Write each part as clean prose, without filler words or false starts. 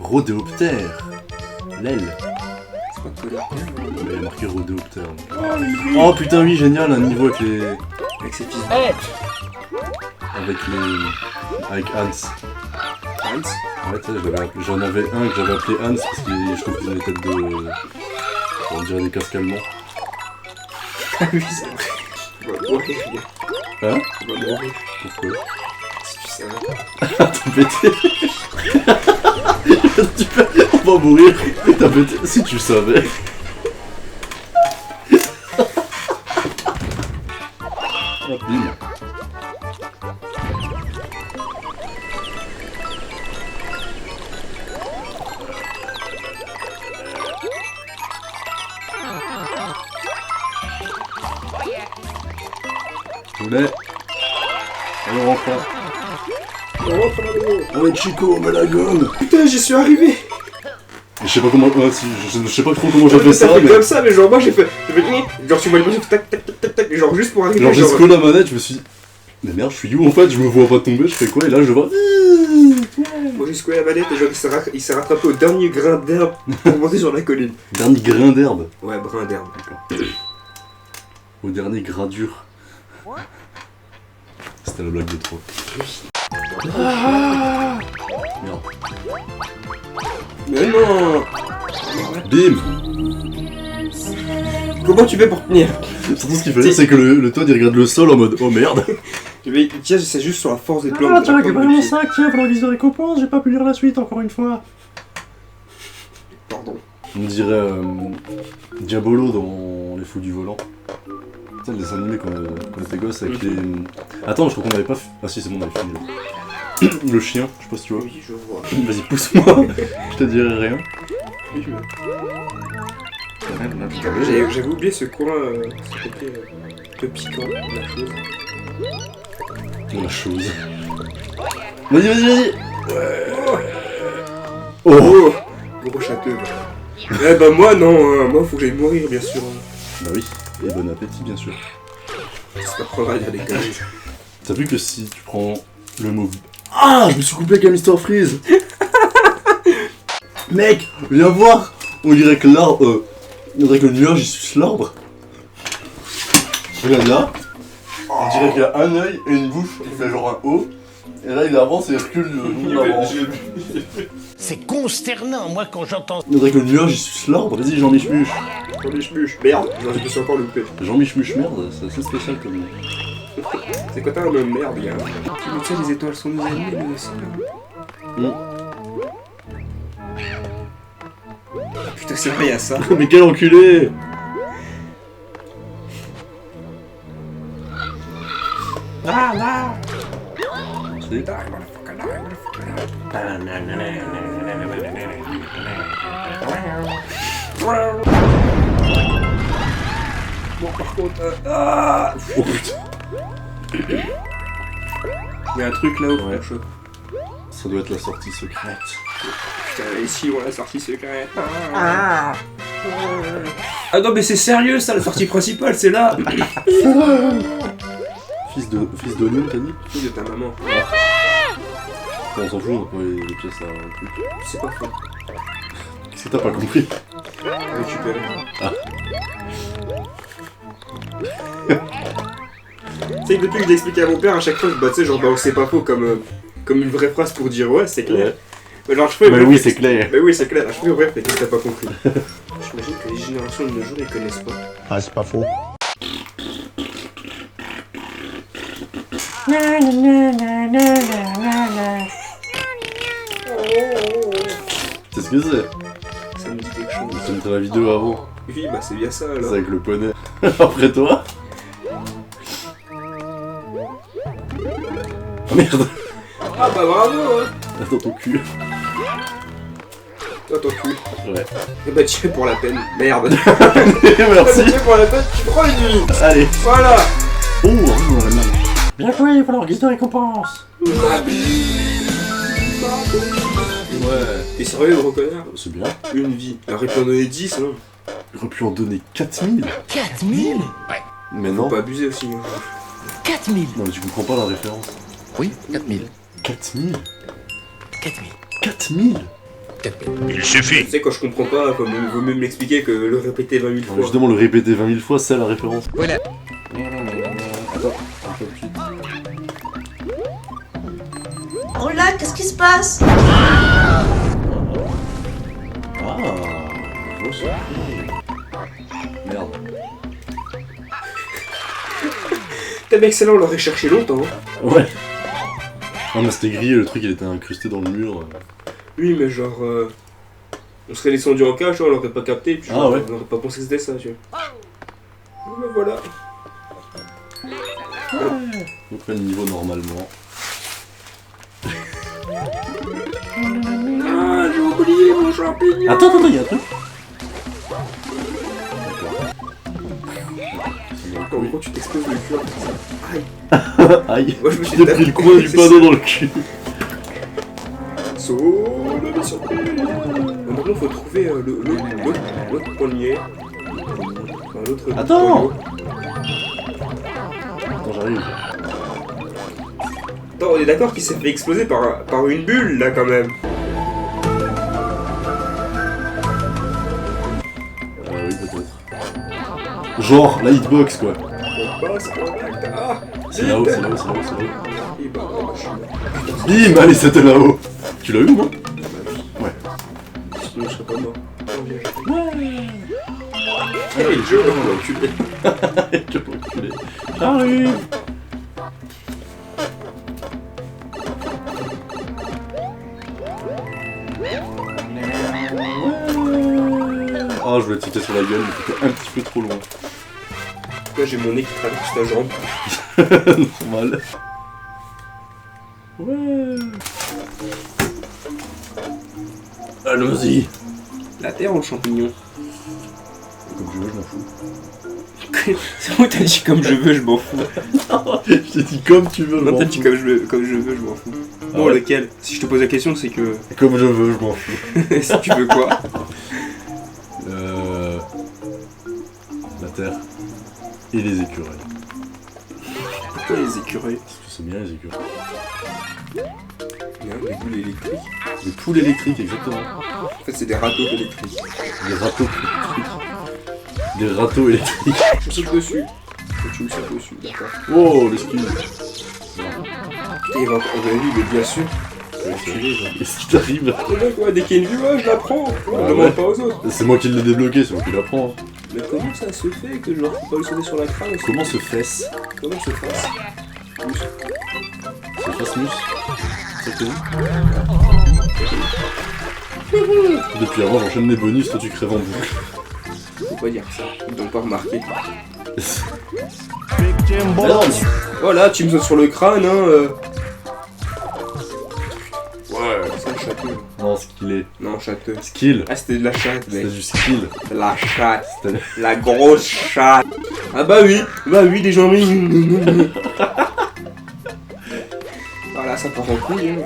Rhodéoptère. L'aile. C'est pas coléoptère. Il y a marqué Rhodéoptère. Oh putain oui, génial, un niveau avec les... Avec ses fils. Avec Hans. Hans. Ouais, tu sais, j'en avais un que j'avais appelé Hans parce que je trouve qu'il a une tête de... On dirait des casques allemands. Ah oui, c'est vrai. On va mourir, gars. Hein? On va mourir. Pourquoi? Si tu savais. T'as pété. On va mourir. T'as pété. Si tu savais. Hop, bim. Poulet. Allez, on rentre là. On rentre dans le mot. Ouais, Chico, on met la gomme. Putain, j'y suis arrivé. Je sais pas comment. Ouais, je sais pas trop comment j'ai fait ça, fait mais. comme ça, mais genre moi j'ai fait. Genre tu vois l'image, tac tac tac tac tac, genre juste pour arriver. Genre, j'ai scrollé la manette, je me suis dit. Mais merde, je suis où en fait? Je me vois pas tomber, je fais quoi? Et là, je vois. Moi j'ai scrollé la manette et genre il s'est rattrapé au dernier grain d'herbe pour monter sur la colline. Dernier grain d'herbe. Ouais, brin d'herbe. Au dernier gras dur. C'était la blague de trop. Ah Merde. Mais non. Bim! Comment tu fais pour tenir? Surtout ce qu'il fallait, c'est que le Toad il regarde le sol en mode oh merde! Mais tiens, c'est juste sur la force des plantes. Ah, tiens, récupéré mon sac, tiens, pour la guise de récompense, j'ai pas pu lire la suite encore une fois. Pardon. On dirait Diabolo dans Les Fous du Volant. Tu sais, le dessin animé quand on était gosse avec les. Attends, je crois qu'on avait pas. Ah si, c'est bon, on avait fini là. Le chien, je sais pas si tu vois. Oui, je vois. Vas-y, pousse-moi, je te dirai rien. Oui, je vois. J'avais oublié ce coin, ce côté un peu piquant de la chose. La chose. Vas-y, vas-y, vas-y! Oh, gros château. Eh bah moi non, moi faut que j'aille mourir bien sûr. Bah oui, et bon appétit bien sûr. J'espère qu'on va dire des conneries. T'as vu que si tu prends le mot... Ah, je me suis coupé avec un Mr Freeze. Mec, viens voir. On dirait que l'arbre... on dirait que le nuage il suce l'arbre. Regarde là. On dirait qu'il y a un œil et une bouche qui fait genre un O. Et là il avance et il recule le long de la branche. C'est consternant, moi, quand j'entends... On dirait que le nuage il suce l'arbre. Vas-y, Jean-Michmuche. Jean-Michmuche, merde, je me suis encore loupé. Jean-Michmuche, merde, c'est assez spécial comme nom. C'est quoi t'as un même merde, gars? Tu sais, les étoiles sont nos amis, nous aussi, là. Putain, c'est vrai, y'a ça. Mais quel enculé! Ah, là. C'est... Bon, par contre, ah Oh putain! Y'a un truc là-haut, Ouais. pour choc. Ça doit être la sortie secrète. Putain, ici, on a la sortie secrète. Ah non, mais c'est sérieux, ça, la sortie principale, c'est là. Fils d'oignon, t'as dit? Fille de ta maman. Bon, on s'en fout, on a pas les pièces à un truc. C'est pas faux. Qu'est-ce que t'as pas compris? Récupérer. Ah. Tu sais que depuis que je l'ai expliqué à mon père, à chaque fois, bah, tu sais, genre, bah, c'est pas faux comme une vraie phrase pour dire ouais, c'est clair. Ouais. Mais genre, je fais. Mais oui, c'est clair. Mais oui, c'est clair. Je fais bref, mais qu'est-ce que t'as pas compris? J'imagine que les générations de nos jours, ils connaissent pas. Ah, c'est pas faux. C'est ce que c'est? Ça me dit quelque chose. C'est dans la vidéo avant. Oui, bah, c'est bien ça, C'est alors. avec le poney. Après toi? Oh merde! Ah bah, bravo, hein. Attends ton cul. Toi, ton cul. Ouais. Eh bah, tiens, pour la peine. Merde. Merci. Tiens, pour la peine, tu prends une nuit. Allez. Voilà. Oh, on a la main. Bien joué, il va leur guise de récompense. Ouais. T'es sérieux, gros connard? C'est bien. Une vie. Il aurait pu en donner 10, non? Il aurait pu en donner 4000. 4000? Mais Faut non. pas abuser aussi, moi. 4000? Non, mais tu comprends pas la référence. Oui, 4000. 4000? 4000. 4000? Il suffit. Tu sais, quand je comprends pas, comme il vaut mieux me l'expliquer que le répéter 20 000 fois. Justement, le répéter 20 000 fois, c'est la référence. Voilà. Attends, un peu plus. Oh là, qu'est-ce qui se passe? Ah, je vois. Merde. Putain, mec, celle-là, on l'aurait cherché longtemps. Ouais. Non, mais c'était grillé, le truc il était incrusté dans le mur. Oui, mais genre. On serait descendu en cage, on l'aurait pas capté, puis Ah genre, ouais. on aurait pas pensé que c'était ça, tu vois. Mais voilà. Donc là, le niveau normalement. Ah, j'ai oublié mon champignon. Attends, il y a un truc. En gros, tu t'exploses le cul. Aïe. Aïe, Moi, je me suis j'ai pris le coin du panneau dans le cul. Saut la mission. Maintenant, faut trouver l'autre poignet. Enfin, l'autre. Attends. poignet. Attends, j'arrive. Attends, on est d'accord qu'il s'est fait exploser par une bulle là quand même. Oui, peut-être. Genre, la hitbox quoi. On passe, contact. Ah, C'est là-haut, c'est là-haut, c'est là-haut, c'est là-haut. Et bah, je suis là. Bim, allez, c'était là-haut. Tu l'as eu, moi? Ouais. Sinon, je serais pas mort. Hey, je vais m'enculer. Je peux reculer. J'arrive. Ah, je voulais te sauter sur la gueule, mais c'était un petit peu trop loin. Là, j'ai mon nez qui traverse ta jambe. Normal. Ouais. Allons-y. La terre ou le champignon? Comme je veux, je m'en fous. C'est moi, t'as dit comme je veux, je m'en fous. Je t'ai dit comme tu veux, je Non, m'en t'as fous. dit comme je veux, je m'en fous. Bon, ouais. lequel? Si je te pose la question, c'est que. Comme je veux, je m'en fous. Si tu veux quoi? La terre. Et les écureuils. Pourquoi les écureuils? Parce que c'est bien les écureuils. Non, des boules électriques. Les poules électriques, exactement. En fait, c'est des râteaux électriques. Des râteaux électriques. Des râteaux électriques. Je saute dessus. Et tu me sautes dessus, d'accord. Oh, l'esquive. Putain, il va encore de la vie, mais bien sûr. Qu'est-ce qui t'arrive? Le mec, ouais, dès qu'il y a une vue, ouais, je la prends. Ouais, Ah on ouais. demande pas aux autres. C'est moi qui l'ai débloqué, c'est moi qui l'apprends. Mais comment ça se fait que je leur fais pas le sauter sur la crâne aussi? Comment se fesse? Comment se passe? Se fasse mus? C'est ça que t'as dit? Depuis avant, j'enchaîne les bonus, toi tu crèves en boucle. Faut pas dire ça, ils t'ont pas remarqué. Merde. Voilà, tu me sautes sur le crâne, hein. Ouais, c'est un château. Non, skillé. Non, château. Skill. Ah, c'était de la chatte, C'était mec. du skill. La chatte. C'était... La grosse chatte. Ah bah oui, des gens. Voilà, ça part en couille. Hein.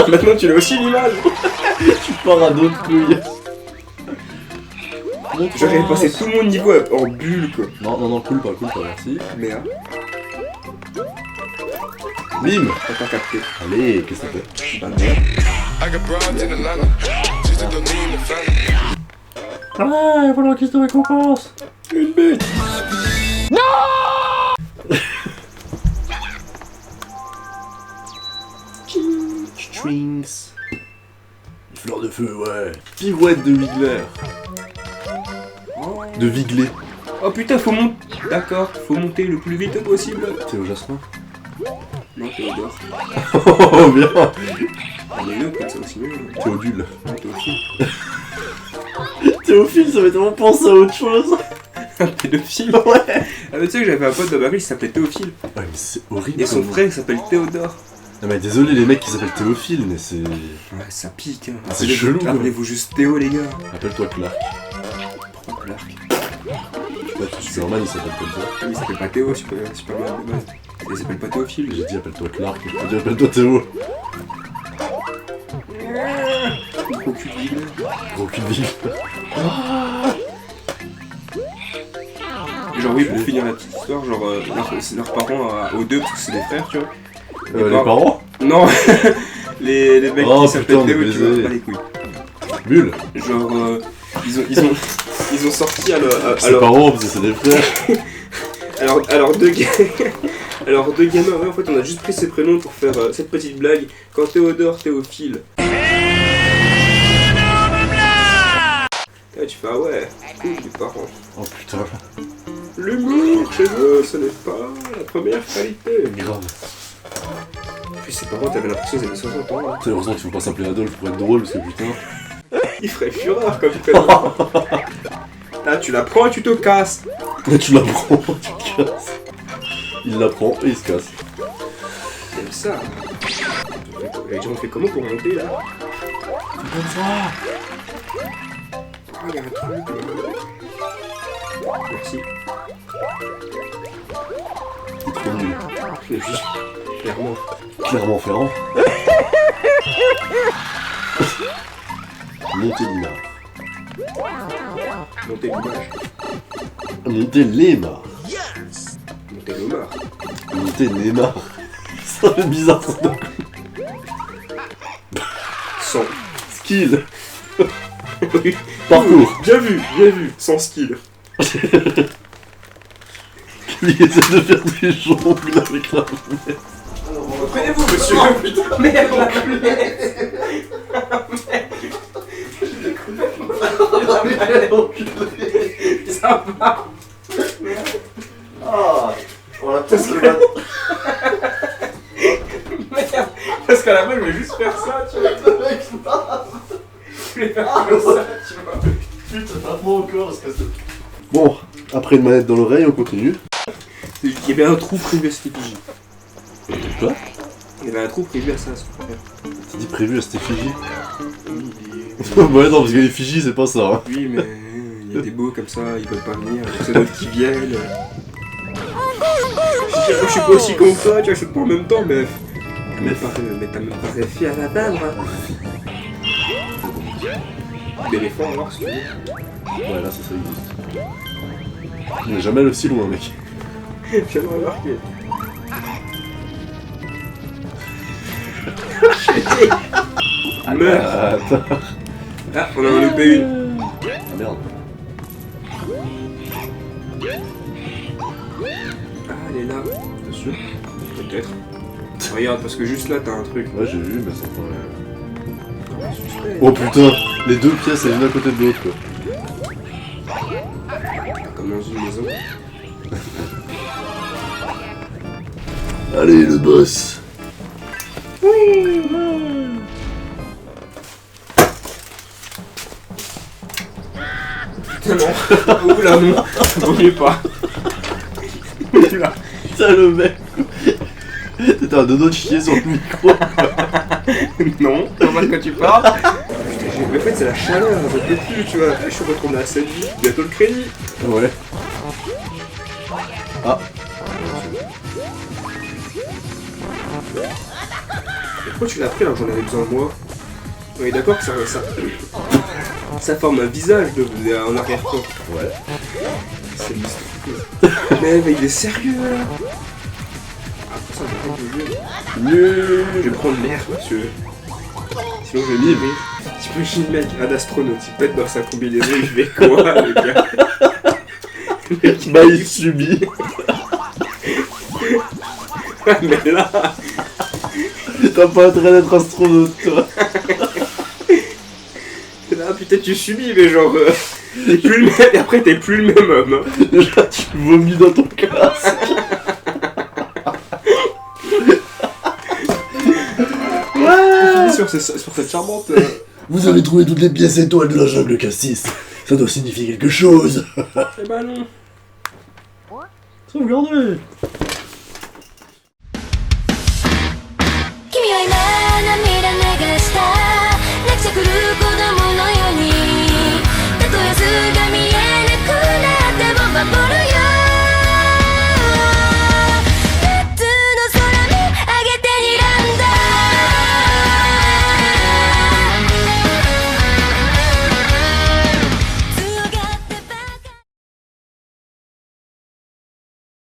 Maintenant, tu l'as aussi l'image. Tu pars à d'autres couilles. J'aurais passé tout mon niveau en bulle, quoi. Non, cool pas, merci. Merde, Bim. t'as pas capté. Allez, qu'est-ce que ça fait? Bah merde. Ah, voilà, qu'est-ce de récompense? Une bête. Strings. Fleur de feu, ouais. Pirouette de Wiggler. De Wiggler. Oh putain, faut monter. D'accord, faut monter le plus vite possible. T'es au jasmin. Non, Théodore. Oh, bien. On est mieux, comme ça aussi mieux. Théodule. Non, Théophile. Théophile, ça m'a tellement pensé à autre chose. Un pédophile. Ouais. Ah, mais tu sais que j'avais un pote de ma ville qui s'appelait Théophile. Ouais, mais c'est horrible. Et son comme- frère s'appelle Théodore. Non, mais désolé, les mecs qui s'appellent Théophile, mais c'est. Ouais, ça pique. Hein. Ah, c'est Appelez-vous- chelou, quoi. Appelez-vous juste Théo, les gars. Appelle-toi Clark. Pourquoi Clark? Je sais pas, tout Superman il s'appelle comme ça. Ah, il s'appelle pas Théo, Superman de base. Il s'appelle pas Théophile. J'ai dit appelle-toi Clark, je peux dire appelle-toi Théo. Gros cul de ville. Gros cul de ville. Genre, oui, pour finir la petite histoire, genre, leurs parents aux deux, parce que c'est des frères, tu vois. Les parents. Non, les mecs Oh, qui s'appellent putain, Léo, le tu vois, baiser. pas les couilles. Bulle. Genre, ils ont sorti à C'est pas rond parce que c'est des frères. alors deux gars. Alors deux gamins, ouais, en fait on a juste pris ces prénoms pour faire cette petite blague. Quand Théodore, Théophile. Et tu fais ah ouais, cool les parents. Oh putain. L'humour chez eux, ce n'est pas la première qualité. Grave. Puis ses parents, t'avais l'impression qu'ils avaient 60 ans. Hein. C'est heureusement qu'il faut pas s'appeler Adolphe pour être drôle parce que putain. Il ferait fureur comme connard. Là tu la prends et tu te casses. Mais tu la prends, tu te casses. Il la prend et il se casse. J'aime ça. On fait comment pour monter là? Comme ça. Ah, y'a un truc. Merci. C'est trop nul. Oui, clairement. Clairement Ferrand. Montélimar. Monter l'image. Montélimar. Monter l'homard. Montélimar. Ça fait bizarre ça. Sans. Skill. Oui. Parcours. Bien vu. Sans skill. Il essaie de faire des jongles avec la fenêtre. Reprenez-vous, monsieur. Putain, merde, la fenêtre. Ça va. Ah, voilà, Parce qu'à la base, je voulais juste faire ça, tu vois. Je voulais faire comme ça, tu vois. Putain, pas moi encore, espèce de... Bon, après une manette dans l'oreille, on continue. Il y avait un trou prévu à cette effigie. Quoi? Il y avait un trou prévu à ça, ce qu'on fait. T'as dit prévu à cette effigie? Oui, Ouais, non, parce que l'effigie, c'est pas ça. Hein. oui, mais il y a des beaux comme ça, ils veulent pas venir, donc c'est d'autres qui viennent. Je suis pas aussi con que toi, tu acceptes pas en même temps, mais t'as même pas réussi à l'atteindre. D'éléphant alors, si tu veux. Ouais, là, ça existe. Mais jamais le si loin, mec. J'ai remarqué. Meurs. Attends. Ah, on a en loupé une. Ah merde. Ah, elle est là. T'es sûr? Peut-être. Regarde, parce que juste là, t'as un truc. Ouais, j'ai vu, mais ça paraît... Suspect. Oh putain, les deux pièces, elles l'une à côté de l'autre, quoi. Comme dans une maison. Allez, le boss. Non. Oula, non. Vaut mieux pas. Oula. Putain, le mec. T'as un dodo de chier sur le micro. Non, je vois de quoi tu parles. Putain, mais en fait, c'est la chaleur, j'en peux plus, tu vois. Je suis retourné à 7 vies, bientôt le crédit. Ouais. Ah. Et pourquoi tu l'as pris alors que j'en avais besoin de moi? On est d'accord que ça forme un visage en arrière-plan. Ouais. C'est mystérieux. Mais il est sérieux là. Après ça, je vais prendre le vieux. Je vais prendre l'air, monsieur. Sinon, je vais mourir. T'imagines, mec, un astronaute, il pète dans sa combinaison, il fait quoi, le gars? Le mec, Bah, il subit. mais là, T'as pas intérêt d'être astronaute, toi. là, putain, tu subis, mais genre, t'es plus le même, et après, t'es plus le même homme. Hein. Déjà, tu vomis dans ton casque. On finit sur cette charmante. Vous avez trouvé toutes les pièces étoiles de la jungle Cassis. Ça doit signifier quelque chose. Eh ben non. Sauvegardez.